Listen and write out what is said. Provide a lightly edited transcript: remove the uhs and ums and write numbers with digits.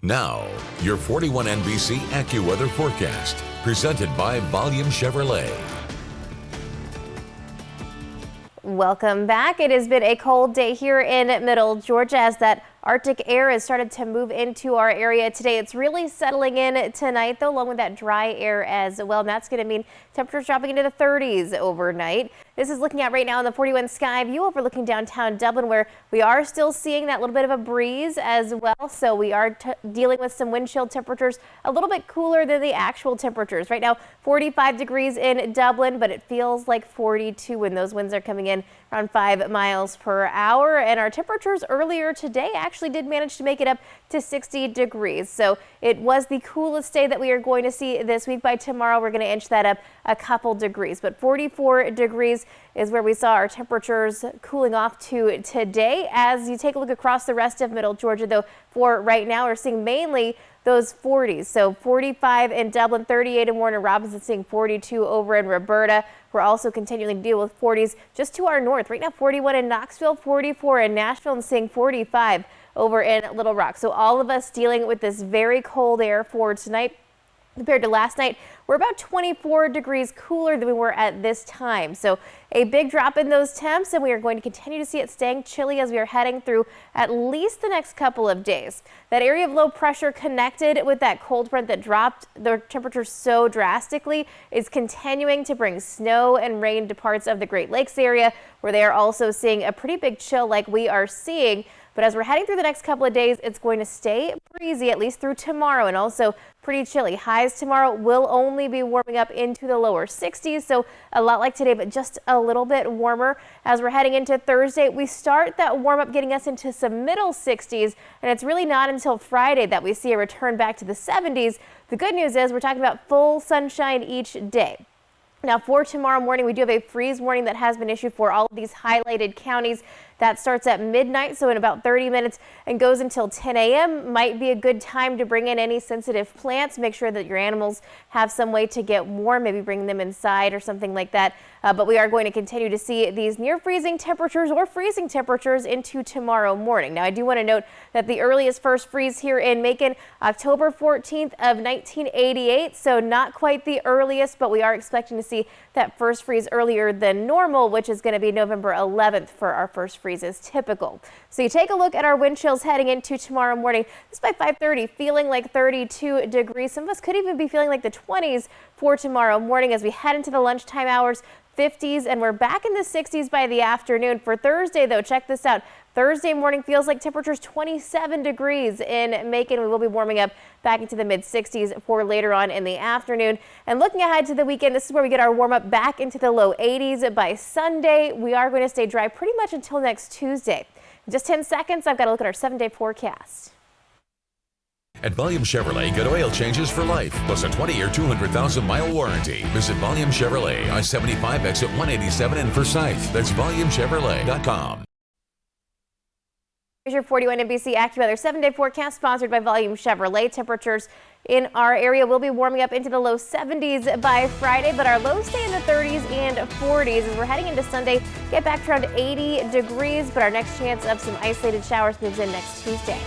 Now, your 41 NBC Accuweather forecast, presented by Volume Chevrolet. Welcome back. It has been a cold day here in Middle Georgia as that Arctic air has started to move into our area today. It's really settling in tonight, though, along with that dry air as well. And that's going to mean temperatures dropping into the 30s overnight. This is looking at right now in the 41 sky view overlooking downtown Dublin, where we are still seeing that little bit of a breeze as well. So we are dealing with some wind chill temperatures a little bit cooler than the actual temperatures. Right now, 45 degrees in Dublin, but it feels like 42 when those winds are coming in around 5 miles per hour. And our temperatures earlier today actually did manage to make it up to 60 degrees. So it was the coolest day that we are going to see this week. By tomorrow, we're going to inch that up a couple degrees, but 44 degrees is where we saw our temperatures cooling off to today. As you take a look across the rest of Middle Georgia, though, for right now, we're seeing mainly those 40s. So 45 in Dublin, 38 in Warner Robinson, seeing 42 over in Roberta. We're also continuing to deal with 40s just to our north. Right now, 41 in Knoxville, 44 in Nashville, and seeing 45 over in Little Rock. So all of us dealing with this very cold air for tonight. Compared to last night, we're about 24 degrees cooler than we were at this time. So a big drop in those temps, and we are going to continue to see it staying chilly as we are heading through at least the next couple of days. That area of low pressure connected with that cold front that dropped the temperatures so drastically is continuing to bring snow and rain to parts of the Great Lakes area, where they are also seeing a pretty big chill like we are seeing. But as we're heading through the next couple of days, it's going to stay breezy, at least through tomorrow, and also pretty chilly. Highs tomorrow will only be warming up into the lower 60s, so a lot like today, but just a little bit warmer. As we're heading into Thursday, we start that warm up getting us into some middle 60s, and it's really not until Friday that we see a return back to the 70s. The good news is we're talking about full sunshine each day. Now for tomorrow morning, we do have a freeze warning that has been issued for all of these highlighted counties. That starts at midnight, so in about 30 minutes, and goes until 10 a.m. Might be a good time to bring in any sensitive plants. Make sure that your animals have some way to get warm, maybe bring them inside or something like that. But we are going to continue to see these near freezing temperatures or freezing temperatures into tomorrow morning. Now I do want to note that the earliest first freeze here in Macon, October 14th of 1988, so not quite the earliest, but we are expecting to see that first freeze earlier than normal, which is going to be November 11th for our first freeze is typical. So you take a look at our wind chills heading into tomorrow morning. This by 5:30, feeling like 32 degrees. Some of us could even be feeling like the 20s for tomorrow morning as we head into the lunchtime hours. 50s, and we're back in the 60s by the afternoon. For Thursday, though, check this out. Thursday morning feels like temperatures 27 degrees in Macon. We will be warming up back into the mid 60s for later on in the afternoon. And looking ahead to the weekend, this is where we get our warm up back into the low 80s by Sunday. We are going to stay dry pretty much until next Tuesday. In just 10 seconds, I've got to look at our 7-day forecast. At Volume Chevrolet, get oil changes for life, plus a 20-year, 200,000-mile warranty. Visit Volume Chevrolet, I-75 exit 187 in Forsyth. That's VolumeChevrolet.com. Here's your 41 NBC AccuWeather 7-day forecast, sponsored by Volume Chevrolet. Temperatures in our area will be warming up into the low 70s by Friday, but our lows stay in the 30s and 40s as we're heading into Sunday. Get back to around 80 degrees, but our next chance of some isolated showers moves in next Tuesday.